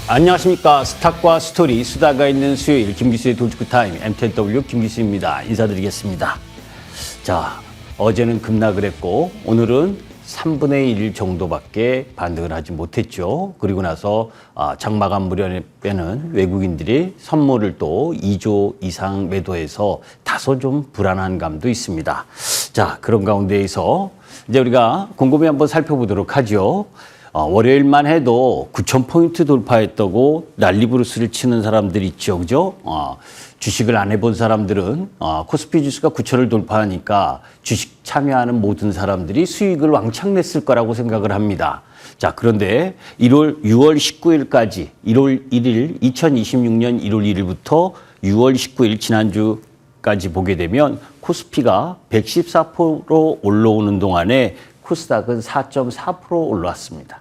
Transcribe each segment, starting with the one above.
안녕하십니까. 스탁과 스토리, 수다가 있는 수요일 김기수의 돌직구타임 M10W 김기수입니다. 인사드리겠습니다. 자, 어제는 급락을 했고 오늘은 3분의 1 정도밖에 반등을 하지 못했죠. 그리고 나서 장마감 무렵에 빼는 외국인들이 선물을 또 2조 이상 매도해서 다소 좀 불안한 감도 있습니다. 자, 그런 가운데에서 이제 우리가 곰곰이 한번 살펴보도록 하죠. 월요일만 해도 9,000포인트 돌파했다고 난리부르스를 치는 사람들이 있죠. 그죠? 주식을 안 해본 사람들은 코스피 지수가 9,000을 돌파하니까 주식 참여하는 모든 사람들이 수익을 왕창 냈을 거라고 생각을 합니다. 자, 그런데 6월 19일까지 1월 1일 2026년 1월 1일부터 6월 19일 지난주까지 보게 되면 코스피가 114% 올라오는 동안에 코스닥은 4.4% 올라왔습니다.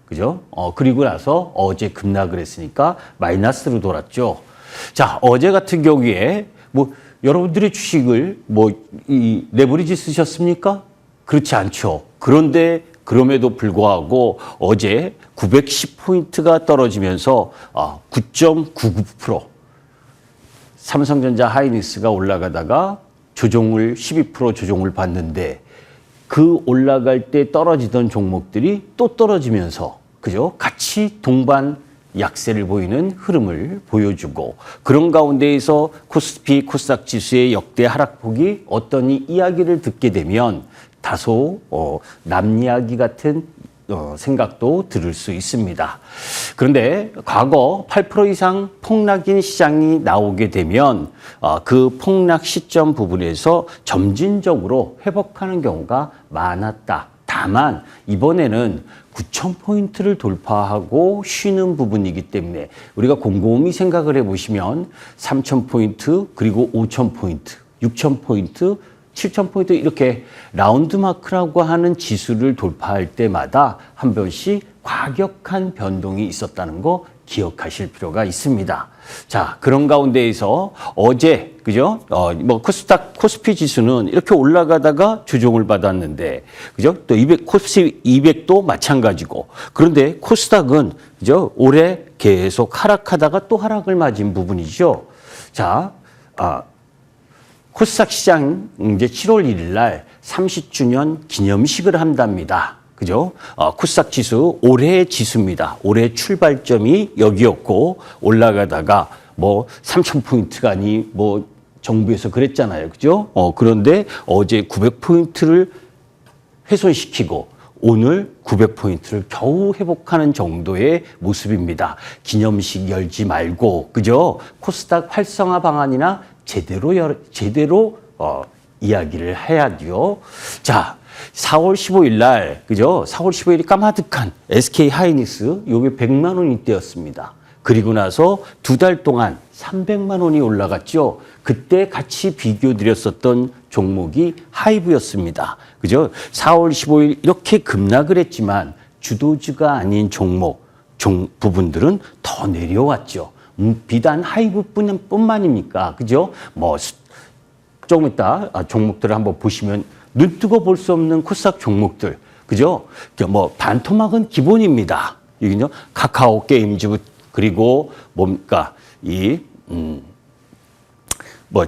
그죠? 그리고 나서 어제 급락을 했으니까 마이너스로 돌았죠. 자, 어제 같은 경우에 여러분들의 주식을 이 레버리지 쓰셨습니까? 그렇지 않죠. 그런데 그럼에도 불구하고 어제 910포인트가 떨어지면서 9.99% 삼성전자 하이닉스가 올라가다가 조정을 12% 조정을 받는데 그 올라갈 때 떨어지던 종목들이 또 떨어지면서 그죠? 같이 동반 약세를 보이는 흐름을 보여주고 그런 가운데에서 코스피 코스닥 지수의 역대 하락폭이 어떠니 이야기를 듣게 되면 다소 남 이야기 같은 생각도 들을 수 있습니다. 그런데 과거 8% 이상 폭락인 시장이 나오게 되면 그 폭락 시점 부분에서 점진적으로 회복하는 경우가 많았다. 다만 이번에는 9,000포인트를 돌파하고 쉬는 부분이기 때문에 우리가 곰곰이 생각을 해보시면 3,000포인트 그리고 5,000포인트, 6,000포인트 7,000포인트 이렇게 라운드 마크라고 하는 지수를 돌파할 때마다 한 번씩 과격한 변동이 있었다는 거 기억하실 필요가 있습니다. 자, 그런 가운데에서 어제 그죠? 코스피 지수는 이렇게 올라가다가 조정을 받았는데 그죠? 또 코스피 200도 마찬가지고 그런데 코스닥은 그죠? 올해 계속 하락하다가 또 하락을 맞은 부분이죠. 자, 코스닥 시장 이제 7월 1일 날 30주년 기념식을 한답니다. 그죠? 코스닥 지수 올해의 지수입니다. 올해 출발점이 여기였고 올라가다가 3,000포인트가 아니 정부에서 그랬잖아요. 그죠? 그런데 어제 900포인트를 훼손시키고 오늘 900포인트를 겨우 회복하는 정도의 모습입니다. 기념식 열지 말고 그죠? 코스닥 활성화 방안이나 제대로 이야기를 해야죠. 자, 4월 15일 날 그죠? 4월 15일이 까마득한 SK 하이닉스 요게 100만 원이 되었습니다. 그리고 나서 2달 동안 300만 원이 올라갔죠. 그때 같이 비교 드렸었던 종목이 하이브였습니다. 그죠? 4월 15일 이렇게 급락을 했지만 주도주가 아닌 부분들은 더 내려왔죠. 비단 하이브뿐만입니까? 그죠? 조금 이따 종목들을 한번 보시면 눈 뜨고 볼 수 없는 코스닥 종목들. 그죠? 반토막은 기본입니다. 여기는요, 카카오 게임즈 그리고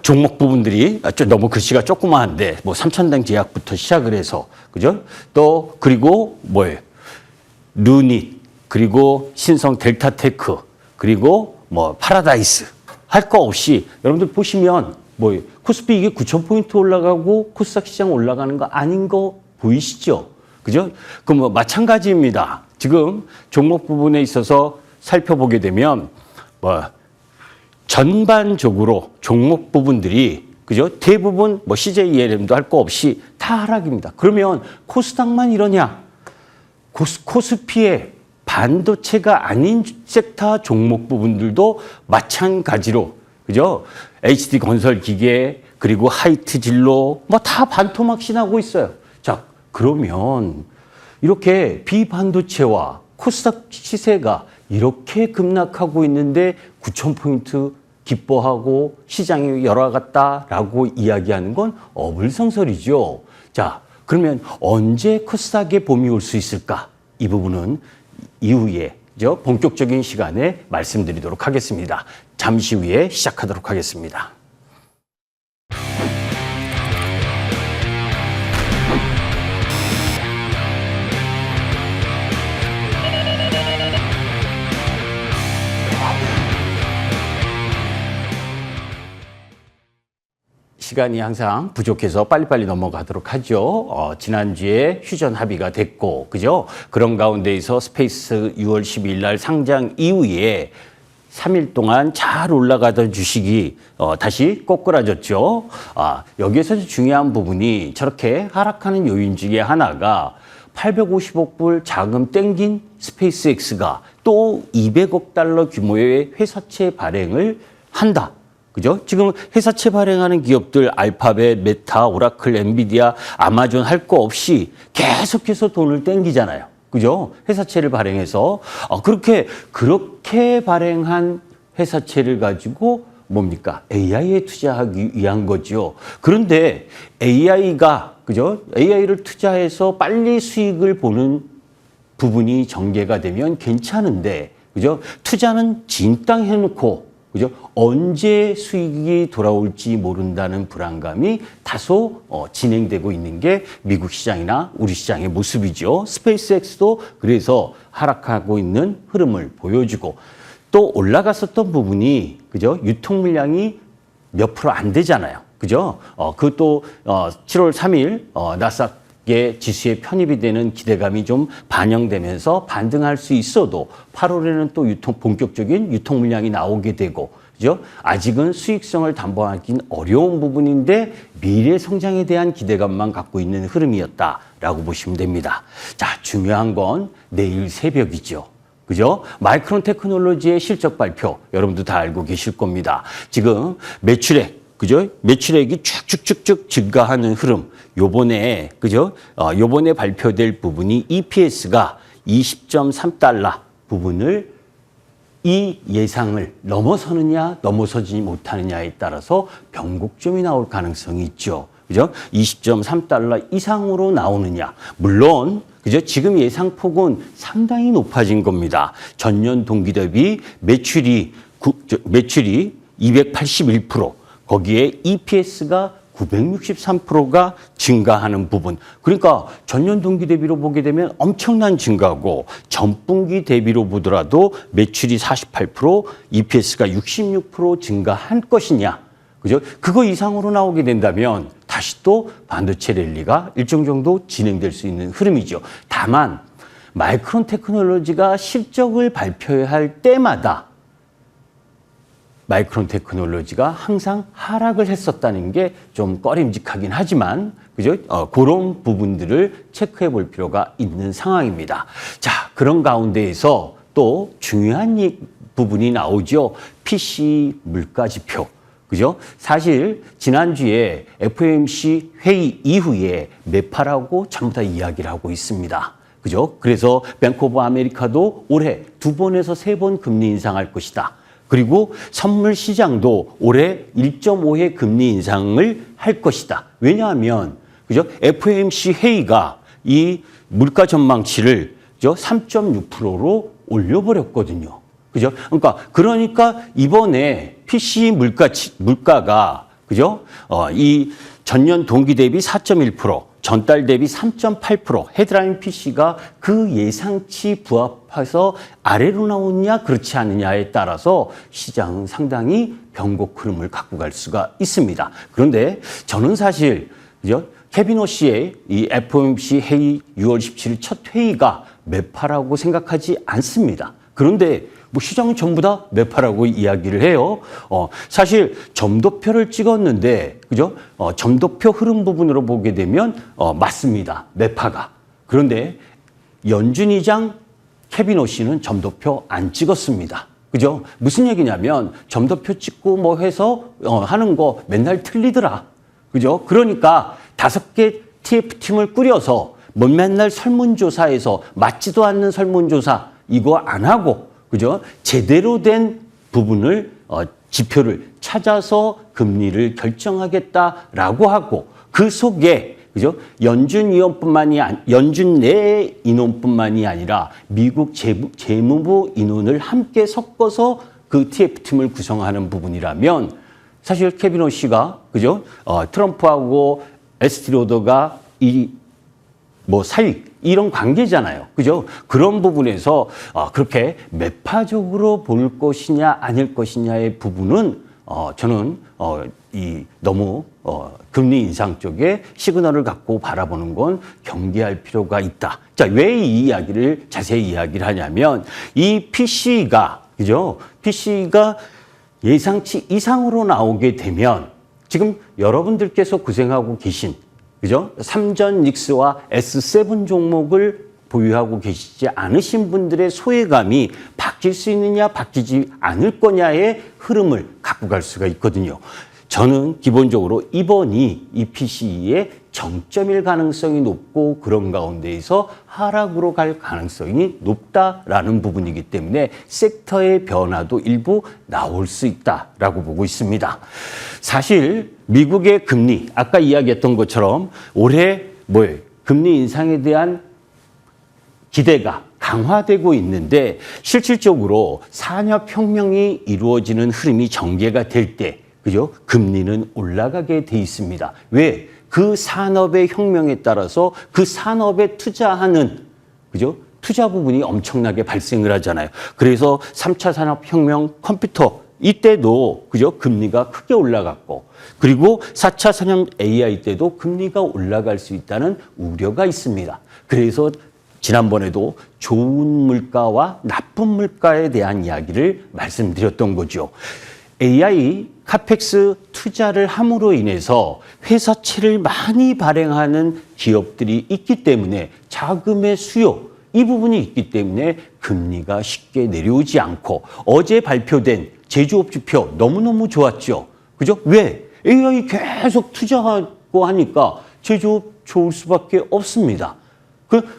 종목 부분들이 너무 글씨가 조그마한데 삼천당 제약부터 시작을 해서 그죠? 또 그리고 루닛 그리고 신성 델타테크 그리고 파라다이스 할 거 없이 여러분들 보시면 코스피 이게 9,000포인트 올라가고 코스닥 시장 올라가는 거 아닌 거 보이시죠? 그죠? 그럼 마찬가지입니다. 지금 종목 부분에 있어서 살펴보게 되면 전반적으로 종목 부분들이 그죠? 대부분 CJ ELM도 할 거 없이 다 하락입니다. 그러면 코스닥만 이러냐? 코스피의 반도체가 아닌 섹터 종목 부분들도 마찬가지로 그죠? HD 건설 기계 그리고 하이트 진로 다 반토막 신하고 있어요. 자, 그러면 이렇게 비반도체와 코스닥 시세가 이렇게 급락하고 있는데 9,000포인트 기뻐하고 시장이 열어갔다라고 이야기하는 건 어불성설이죠. 자, 그러면 언제 코스닥에 봄이 올 수 있을까? 이 부분은 이후에 본격적인 시간에 말씀드리도록 하겠습니다. 잠시 후에 시작하도록 하겠습니다. 시간이 항상 부족해서 빨리빨리 넘어가도록 하죠. 지난주에 휴전 합의가 됐고, 그죠? 그런 가운데에서 스페이스 6월 12일 날 상장 이후에 3일 동안 잘 올라가던 주식이 다시 꼬꾸라졌죠. 여기에서 중요한 부분이 저렇게 하락하는 요인 중에 하나가 850억 불 자금 땡긴 스페이스X가 또 200억 달러 규모의 회사채 발행을 한다. 그죠? 지금 회사채 발행하는 기업들 알파벳, 메타, 오라클, 엔비디아, 아마존 할 거 없이 계속해서 돈을 땡기잖아요. 그죠? 회사채를 발행해서 그렇게 발행한 회사채를 가지고 뭡니까? AI에 투자하기 위한 거죠. 그런데 AI가 그죠? AI를 투자해서 빨리 수익을 보는 부분이 전개가 되면 괜찮은데 그죠? 투자는 진땅 해놓고 그죠? 언제 수익이 돌아올지 모른다는 불안감이 다소 진행되고 있는 게 미국 시장이나 우리 시장의 모습이죠. 스페이스X도 그래서 하락하고 있는 흐름을 보여주고 또 올라갔었던 부분이 그죠? 유통 물량이 몇 프로 안 되잖아요. 그죠? 그것도 7월 3일 나스닥의 지수에 편입이 되는 기대감이 좀 반영되면서 반등할 수 있어도 8월에는 또 본격적인 유통 물량이 나오게 되고 그죠? 아직은 수익성을 담보하기는 어려운 부분인데 미래 성장에 대한 기대감만 갖고 있는 흐름이었다라고 보시면 됩니다. 자, 중요한 건 내일 새벽이죠. 그죠? 마이크론 테크놀로지의 실적 발표 여러분도 다 알고 계실 겁니다. 지금 매출액 그죠? 매출액이 쭉쭉쭉쭉 증가하는 흐름. 요번에 그죠? 요번에 발표될 부분이 EPS가 20.3달러 부분을 이 예상을 넘어서느냐 넘어서지 못하느냐에 따라서 변곡점이 나올 가능성이 있죠. 그죠? 20.3달러 이상으로 나오느냐. 물론 그죠? 지금 예상폭은 상당히 높아진 겁니다. 전년 동기 대비 매출이 281%, 거기에 EPS가 963%가 증가하는 부분. 그러니까 전년 동기 대비로 보게 되면 엄청난 증가고 전분기 대비로 보더라도 매출이 48%, EPS가 66% 증가한 것이냐. 그죠? 그거 이상으로 나오게 된다면 다시 또 반도체 랠리가 일정 정도 진행될 수 있는 흐름이죠. 다만 마이크론 테크놀로지가 실적을 발표해야 할 때마다 마이크론 테크놀로지가 항상 하락을 했었다는 게 좀 꺼림직하긴 하지만 그죠? 그런 부분들을 체크해 볼 필요가 있는 상황입니다. 자, 그런 가운데에서 또 중요한 부분이 나오죠. PC 물가 지표. 그죠? 사실 지난주에 FOMC 회의 이후에 매파라고 전부 다 이야기를 하고 있습니다. 그죠? 그래서 뱅크 오브 아메리카도 올해 2번에서 3번 금리 인상할 것이다. 그리고 선물 시장도 올해 1.5회 금리 인상을 할 것이다. 왜냐하면 그죠? FOMC 회의가 이 물가 전망치를 3.6%로 올려버렸거든요. 그죠? 그러니까 이번에 PC 물가가 그죠? 이 전년 동기 대비 4.1%, 전달 대비 3.8%, 헤드라인 PC가 그 예상치 부합해서 아래로 나오느냐 그렇지 않느냐에 따라서 시장은 상당히 변곡 흐름을 갖고 갈 수가 있습니다. 그런데 저는 사실 그죠? 케빈 오씨의 이 FOMC 회의 6월 17일 첫 회의가 매파라고 생각하지 않습니다. 그런데 뭐 시장은 전부 다 매파라고 이야기를 해요. 사실 점도표를 찍었는데 그죠? 점도표 흐름 부분으로 보게 되면 맞습니다. 매파가. 그런데 연준 의장 케빈 오씨는 점도표 안 찍었습니다. 그죠? 무슨 얘기냐면 점도표 찍고 뭐 해서 하는 거 맨날 틀리더라. 그죠? 그러니까 5개 TF팀을 꾸려서 뭐 맨날 설문조사에서 맞지도 않는 설문조사 이거 안 하고 그죠? 제대로 된 부분을 지표를 찾아서 금리를 결정하겠다라고 하고 그 속에 그죠? 연준 내 인원뿐만이 아니라 미국 재무부 인원을 함께 섞어서 그 TF팀을 구성하는 부분이라면 사실 케빈 오씨가 그죠? 트럼프하고 에스티 로더가 사익 이런 관계잖아요. 그죠? 그런 부분에서 그렇게 매파적으로 볼 것이냐 아닐 것이냐의 부분은 저는 너무 금리 인상 쪽에 시그널을 갖고 바라보는 건 경계할 필요가 있다. 자, 왜 이 이야기를 자세히 이야기를 하냐면 이 PC가 그죠? PC가 예상치 이상으로 나오게 되면 지금 여러분들께서 고생하고 계신 그죠? 삼전 닉스와 S7 종목을 보유하고 계시지 않으신 분들의 소외감이 바뀔 수 있느냐 바뀌지 않을 거냐의 흐름을 갖고 갈 수가 있거든요. 저는 기본적으로 이번이 이 PCE의 정점일 가능성이 높고 그런 가운데에서 하락으로 갈 가능성이 높다라는 부분이기 때문에 섹터의 변화도 일부 나올 수 있다라고 보고 있습니다. 사실 미국의 금리, 아까 이야기했던 것처럼 올해 금리 인상에 대한 기대가 강화되고 있는데 실질적으로 산업혁명이 이루어지는 흐름이 전개가 될 때 그죠? 금리는 올라가게 돼 있습니다. 왜? 그 산업의 혁명에 따라서 그 산업에 투자하는 그죠? 투자 부분이 엄청나게 발생을 하잖아요. 그래서 3차 산업혁명 컴퓨터 이때도 그죠? 금리가 크게 올라갔고 그리고 4차 산업 AI 때도 금리가 올라갈 수 있다는 우려가 있습니다. 그래서 지난번에도 좋은 물가와 나쁜 물가에 대한 이야기를 말씀드렸던 거죠. AI 카펙스 투자를 함으로 인해서 회사채를 많이 발행하는 기업들이 있기 때문에 자금의 수요 이 부분이 있기 때문에 금리가 쉽게 내려오지 않고 어제 발표된 제조업 지표 너무너무 좋았죠. 그죠? 왜? AI 계속 투자하고 하니까 제조업 좋을 수밖에 없습니다.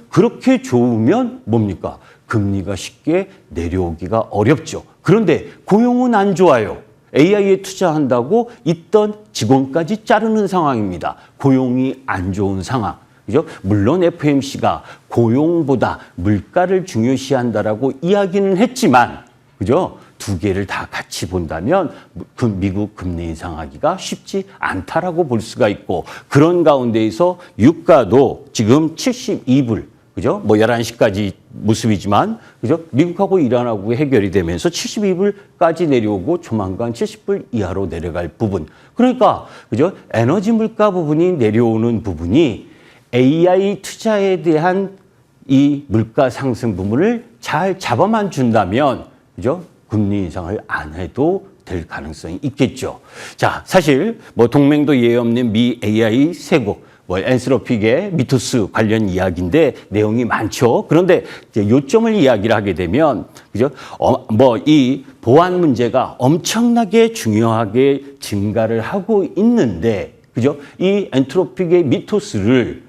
그렇게 좋으면 뭡니까? 금리가 쉽게 내려오기가 어렵죠. 그런데 고용은 안 좋아요. AI에 투자한다고 있던 직원까지 자르는 상황입니다. 고용이 안 좋은 상황. 그죠? 물론 FOMC가 고용보다 물가를 중요시한다라고 이야기는 했지만, 그죠? 두 개를 다 같이 본다면 그 미국 금리 인상하기가 쉽지 않다라고 볼 수가 있고 그런 가운데에서 유가도 지금 72불 그죠? 11시까지 모습이지만 그죠? 미국하고 이란하고 해결이 되면서 72불까지 내려오고 조만간 70불 이하로 내려갈 부분. 그러니까 그죠? 에너지 물가 부분이 내려오는 부분이 AI 투자에 대한 이 물가 상승 부분을 잘 잡아만 준다면 그죠? 금리 인상을 안 해도 될 가능성이 있겠죠. 자, 사실 동맹도 예외 없는 미 AI 세국, 엔스로픽의 미토스 관련 이야기인데 내용이 많죠. 그런데 이제 요점을 이야기를 하게 되면 그죠? 이 보안 문제가 엄청나게 중요하게 증가를 하고 있는데 그죠? 이 엔트로픽의 미토스를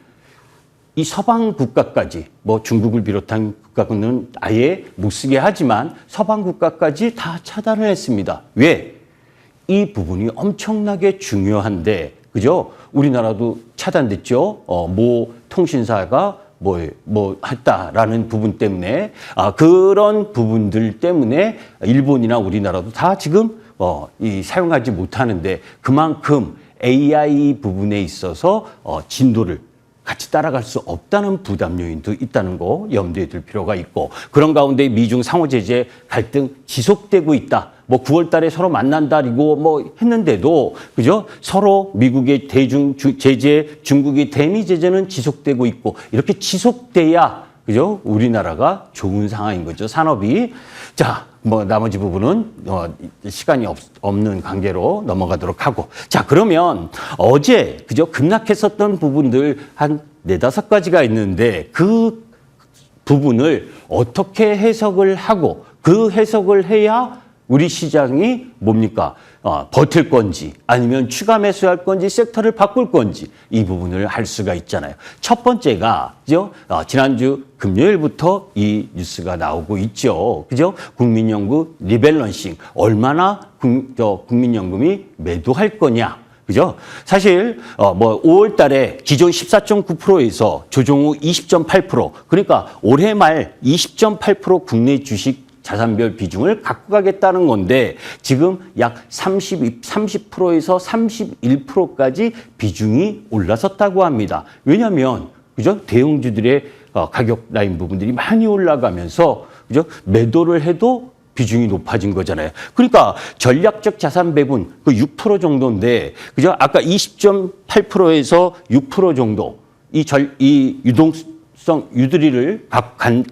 이 서방 국가까지 중국을 비롯한 국가는 아예 못 쓰게 하지만 서방 국가까지 다 차단을 했습니다. 왜? 이 부분이 엄청나게 중요한데 그죠? 우리나라도 차단됐죠. 모 통신사가 했다라는 부분 때문에 그런 부분들 때문에 일본이나 우리나라도 다 지금 사용하지 못하는데 그만큼 AI 부분에 있어서 진도를 같이 따라갈 수 없다는 부담 요인도 있다는 거 염두에 둘 필요가 있고 그런 가운데 미중 상호 제재 갈등 지속되고 있다. 9월 달에 서로 만난다리고 했는데도 그죠? 서로 미국의 대중 제재, 중국의 대미 제재는 지속되고 있고 이렇게 지속돼야 그죠? 우리나라가 좋은 상황인 거죠. 산업이. 자, 나머지 부분은 시간이 없는 관계로 넘어가도록 하고. 자, 그러면 어제 그죠? 급락했었던 부분들 한 4-5가지가 있는데 그 부분을 어떻게 해석을 하고 그 해석을 해야 우리 시장이 뭡니까? 버틸 건지 아니면 추가 매수할 건지 섹터를 바꿀 건지 이 부분을 할 수가 있잖아요. 첫 번째가 그죠? 지난주 금요일부터 이 뉴스가 나오고 있죠. 그죠? 국민연금 리밸런싱 얼마나 국민연금이 매도할 거냐. 그죠? 사실, 5월 달에 기존 14.9%에서 조정 후 20.8%, 그러니까 올해 말 20.8% 국내 주식 자산별 비중을 갖고 가겠다는 건데 지금 약 30%에서 31%까지 비중이 올라섰다고 합니다. 왜냐하면, 그죠? 대형주들의 가격 라인 부분들이 많이 올라가면서, 그죠? 매도를 해도 비중이 높아진 거잖아요. 그러니까 전략적 자산 배분 그 6% 정도인데, 그죠? 아까 20.8%에서 6% 정도 이 유동성 유두리를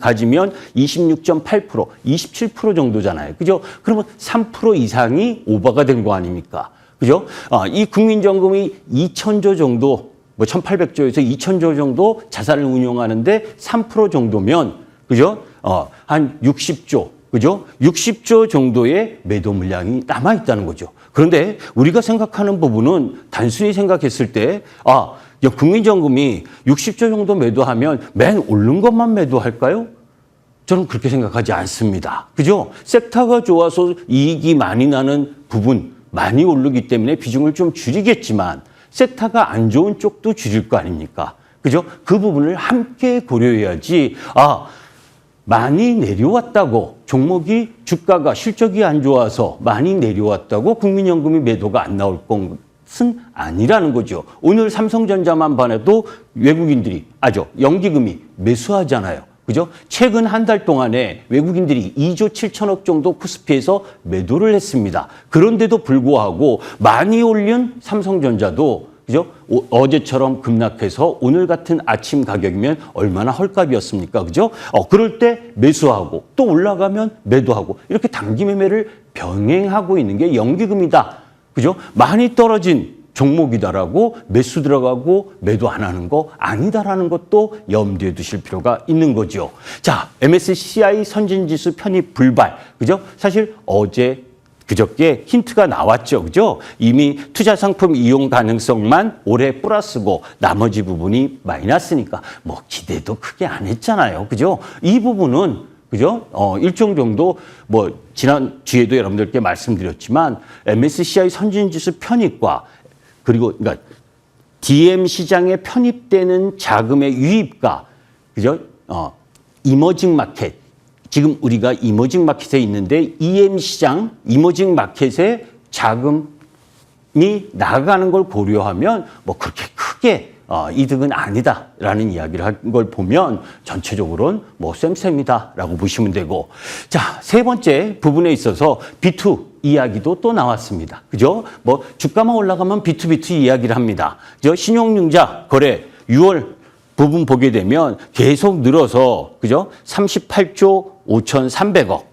가지면 26.8%, 27% 정도잖아요. 그죠? 그러면 3% 이상이 오버가 된 거 아닙니까? 그죠? 이 국민연금이 2,000조 정도, 1,800조에서 2,000조 정도 자산을 운용하는데 3% 정도면, 그죠? 한 60조. 그죠? 60조 정도의 매도 물량이 남아있다는 거죠. 그런데 우리가 생각하는 부분은 단순히 생각했을 때, 국민연금이 60조 정도 매도하면 맨 오른 것만 매도할까요? 저는 그렇게 생각하지 않습니다. 그죠? 섹터가 좋아서 이익이 많이 나는 부분, 많이 오르기 때문에 비중을 좀 줄이겠지만, 섹터가 안 좋은 쪽도 줄일 거 아닙니까? 그죠? 그 부분을 함께 고려해야지, 많이 내려왔다고 종목이 주가가 실적이 안 좋아서 많이 내려왔다고 국민연금이 매도가 안 나올 것은 아니라는 거죠. 오늘 삼성전자만 봐도 외국인들이 연기금이 매수하잖아요. 그죠? 최근 한 달 동안에 외국인들이 2조 7천억 정도 코스피에서 매도를 했습니다. 그런데도 불구하고 많이 올린 삼성전자도, 그죠? 어제처럼 급락해서 오늘 같은 아침 가격이면 얼마나 헐값이었습니까? 그죠? 그럴 때 매수하고 또 올라가면 매도하고 이렇게 단기 매매를 병행하고 있는 게 연기금이다. 그죠? 많이 떨어진 종목이다라고 매수 들어가고 매도 안 하는 거 아니다라는 것도 염두에 두실 필요가 있는 거죠. 자, MSCI 선진지수 편입 불발. 그죠? 사실 그저께 힌트가 나왔죠. 그죠? 이미 투자 상품 이용 가능성만 올해 플러스고 나머지 부분이 마이너스니까 기대도 크게 안 했잖아요. 그죠? 이 부분은, 그죠? 일정 정도 지난 주에도 여러분들께 말씀드렸지만 MSCI 선진지수 편입과 그리고 그러니까 DM 시장에 편입되는 자금의 유입과, 그죠? 이머징 마켓, 지금 우리가 이머징 마켓에 있는데 EM 시장, 이머징 마켓에 자금이 나가는 걸 고려하면 그렇게 크게 이득은 아니다라는 이야기를 한 걸 보면 전체적으로는 쌤쌤이다라고 보시면 되고, 자, 세 번째 부분에 있어서 B2 이야기도 또 나왔습니다. 그죠? 주가만 올라가면 B2B2 이야기를 합니다. 신용융자 거래 6월 부분 보게 되면 계속 늘어서, 그죠? 38조 5,300억.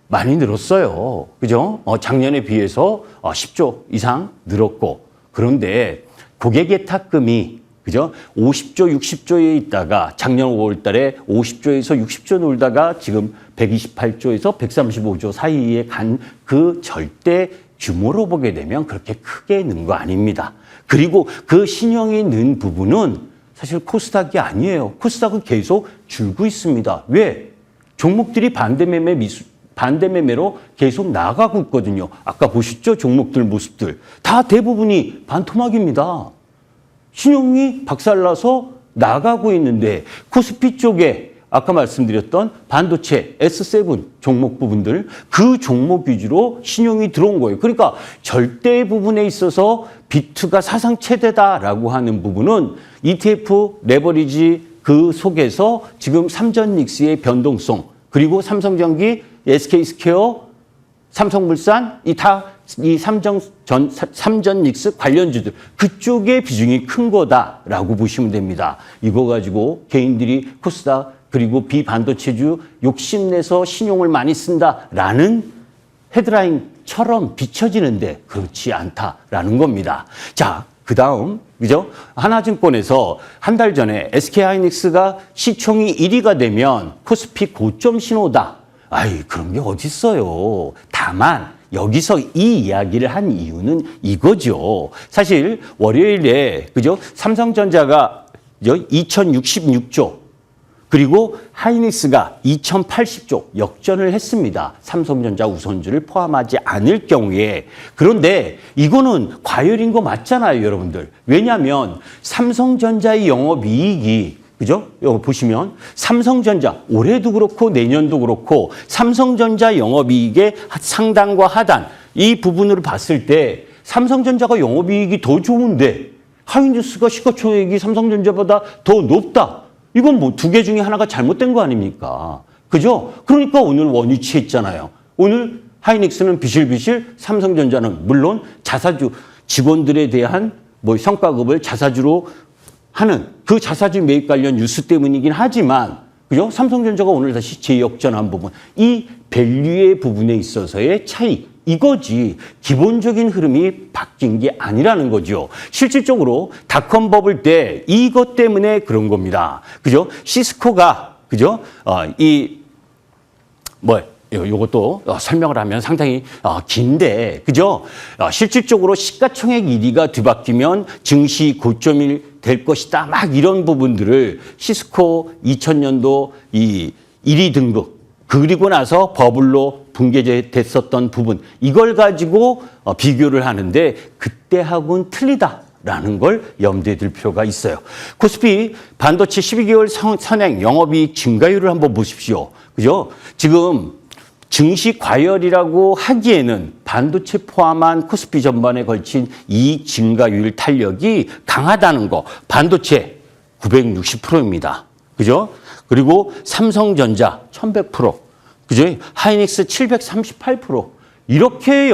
많이 늘었어요. 그죠? 작년에 비해서 10조 이상 늘었고. 그런데 고객 예탁금이, 그죠? 50조, 60조에 있다가 작년 5월 달에 50조에서 60조 놀다가 지금 128조에서 135조 사이에 간 그 절대 규모로 보게 되면 그렇게 크게 는 거 아닙니다. 그리고 그 신용이 는 부분은 사실 코스닥이 아니에요. 코스닥은 계속 줄고 있습니다. 왜? 종목들이 반대 매매로 계속 나가고 있거든요. 아까 보셨죠? 종목들 모습들. 다 대부분이 반토막입니다. 신용이 박살나서 나가고 있는데 코스피 쪽에 아까 말씀드렸던 반도체 S7 종목 부분들, 그 종목 위주로 신용이 들어온 거예요. 그러니까 절대 부분에 있어서 B2가 사상 최대다라고 하는 부분은 ETF 레버리지 그 속에서 지금 삼전닉스의 변동성, 그리고 삼성전기, SK스퀘어, 삼성물산, 이 삼전닉스 관련주들, 그쪽의 비중이 큰 거다라고 보시면 됩니다. 이거 가지고 개인들이 코스닥 그리고 비반도체주 욕심내서 신용을 많이 쓴다라는 헤드라인처럼 비춰지는데 그렇지 않다라는 겁니다. 자, 그 다음, 그죠? 하나증권에서 한 달 전에 SK하이닉스가 시총이 1위가 되면 코스피 고점 신호다. 그런 게 어딨어요. 다만 여기서 이 이야기를 한 이유는 이거죠. 사실 월요일에, 그죠? 삼성전자가 2066조 그리고 하이닉스가 2080조 역전을 했습니다. 삼성전자 우선주를 포함하지 않을 경우에. 그런데 이거는 과열인 거 맞잖아요, 여러분들. 왜냐하면 삼성전자의 영업이익이 그죠? 여기 보시면 삼성전자 올해도 그렇고 내년도 그렇고 삼성전자 영업이익의 상단과 하단 이 부분을 봤을 때 삼성전자가 영업이익이 더 좋은데 하이닉스가 시가총액이 삼성전자보다 더 높다. 이건 뭐 두 개 중에 하나가 잘못된 거 아닙니까? 그죠? 그러니까 오늘 원위치했잖아요. 오늘 하이닉스는 비실비실, 삼성전자는 물론 자사주 직원들에 대한 뭐 성과급을 자사주로 하는 그 자사주 매입 관련 뉴스 때문이긴 하지만 그죠? 삼성전자가 오늘 다시 재역전한 부분, 이 밸류의 부분에 있어서의 차이, 이거지 기본적인 흐름이 바뀐 게 아니라는 거죠. 실질적으로 닷컴 버블 때 이것 때문에 그런 겁니다. 그죠? 시스코가 그죠? 요것도 설명을 하면 상당히 긴데, 그죠? 실질적으로 시가총액 1위가 뒤바뀌면 증시 고점이 될 것이다. 막 이런 부분들을 시스코 2000년도 이 1위 등급, 그리고 나서 버블로 붕괴됐었던 부분, 이걸 가지고 비교를 하는데 그때하고는 틀리다라는 걸 염두에 둘 필요가 있어요. 코스피 반도체 12개월 선행 영업이익 증가율을 한번 보십시오. 그죠? 지금 증시 과열이라고 하기에는 반도체 포함한 코스피 전반에 걸친 이익 증가율 탄력이 강하다는 거. 반도체 960%입니다. 그죠? 그리고 삼성전자 1100%. 그죠? 하이닉스 738%. 이렇게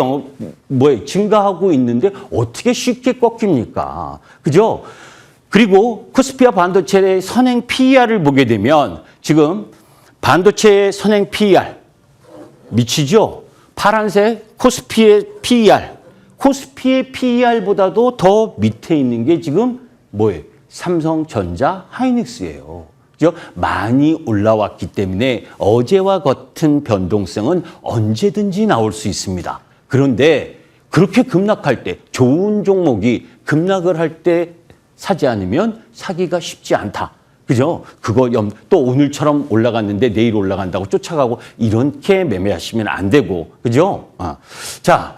증가하고 있는데 어떻게 쉽게 꺾입니까? 그죠? 그리고 코스피와 반도체의 선행 PER을 보게 되면 지금 반도체의 선행 PER 미치죠? 파란색 코스피의 PER. 코스피의 PER보다도 더 밑에 있는 게 지금 뭐예요? 삼성전자 하이닉스예요. 그죠? 많이 올라왔기 때문에 어제와 같은 변동성은 언제든지 나올 수 있습니다. 그런데 그렇게 급락할 때 좋은 종목이 급락을 할 때 사지 않으면 사기가 쉽지 않다. 그죠? 또 오늘처럼 올라갔는데 내일 올라간다고 쫓아가고 이렇게 매매하시면 안 되고, 그죠? 자,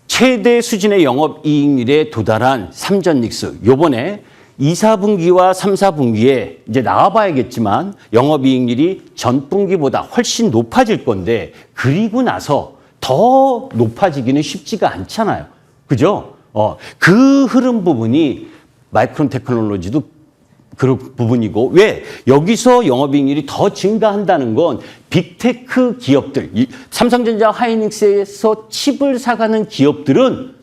최대 수준의 영업이익률에 도달한 삼전닉스. 요번에 2, 4분기와 3, 4분기에 이제 나와봐야겠지만 영업이익률이 전분기보다 훨씬 높아질 건데 그리고 나서 더 높아지기는 쉽지가 않잖아요. 그죠? 그 흐름 부분이 마이크론 테크놀로지도 그런 부분이고, 왜 여기서 영업이익률이 더 증가한다는 건 빅테크 기업들, 삼성전자 하이닉스에서 칩을 사가는 기업들은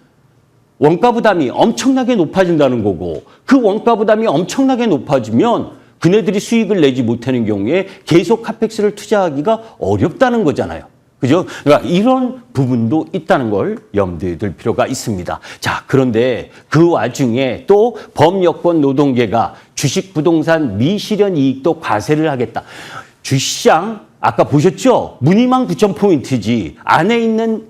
원가 부담이 엄청나게 높아진다는 거고, 그 원가 부담이 엄청나게 높아지면 그네들이 수익을 내지 못하는 경우에 계속 카펙스를 투자하기가 어렵다는 거잖아요. 그죠? 그러니까 이런 부분도 있다는 걸 염두에 둘 필요가 있습니다. 자, 그런데 그 와중에 또 범여권 노동계가 주식 부동산 미실현 이익도 과세를 하겠다. 주시장 아까 보셨죠? 무늬만 9,000포인트지 안에 있는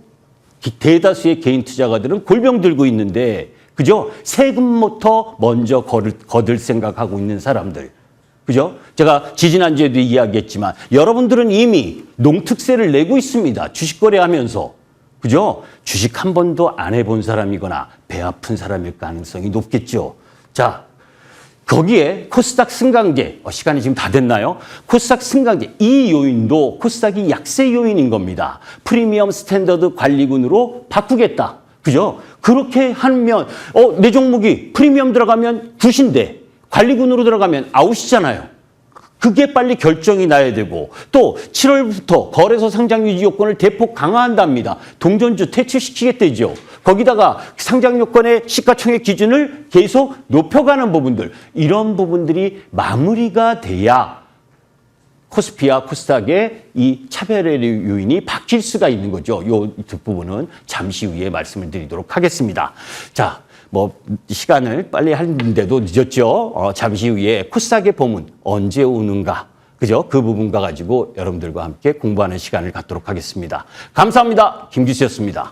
대다수의 개인 투자가들은 골병 들고 있는데, 그죠? 세금부터 먼저 거둘 생각하고 있는 사람들. 그죠? 제가 지지난주에도 이야기했지만 여러분들은 이미 농특세를 내고 있습니다. 주식 거래하면서. 그죠? 주식 한 번도 안 해본 사람이거나 배 아픈 사람일 가능성이 높겠죠. 자, 거기에 코스닥 승강제, 시간이 지금 다 됐나요? 코스닥 승강제, 이 요인도 코스닥이 약세 요인인 겁니다. 프리미엄 스탠더드 관리군으로 바꾸겠다. 그죠? 그렇게 하면, 내 종목이 프리미엄 들어가면 굿인데, 관리군으로 들어가면 아웃이잖아요. 그게 빨리 결정이 나야 되고, 또 7월부터 거래소 상장 유지 요건을 대폭 강화한답니다. 동전주 퇴출시키겠다죠. 거기다가 상장 요건의 시가총액 기준을 계속 높여가는 부분들, 이런 부분들이 마무리가 돼야 코스피와 코스닥의 이 차별의 요인이 바뀔 수가 있는 거죠. 이 뒷부분은 잠시 후에 말씀을 드리도록 하겠습니다. 자, 시간을 빨리 하는데도 늦었죠. 잠시 후에 코스닥의 봄은 언제 오는가. 그죠? 그 부분과 가지고 여러분들과 함께 공부하는 시간을 갖도록 하겠습니다. 감사합니다. 김기수였습니다.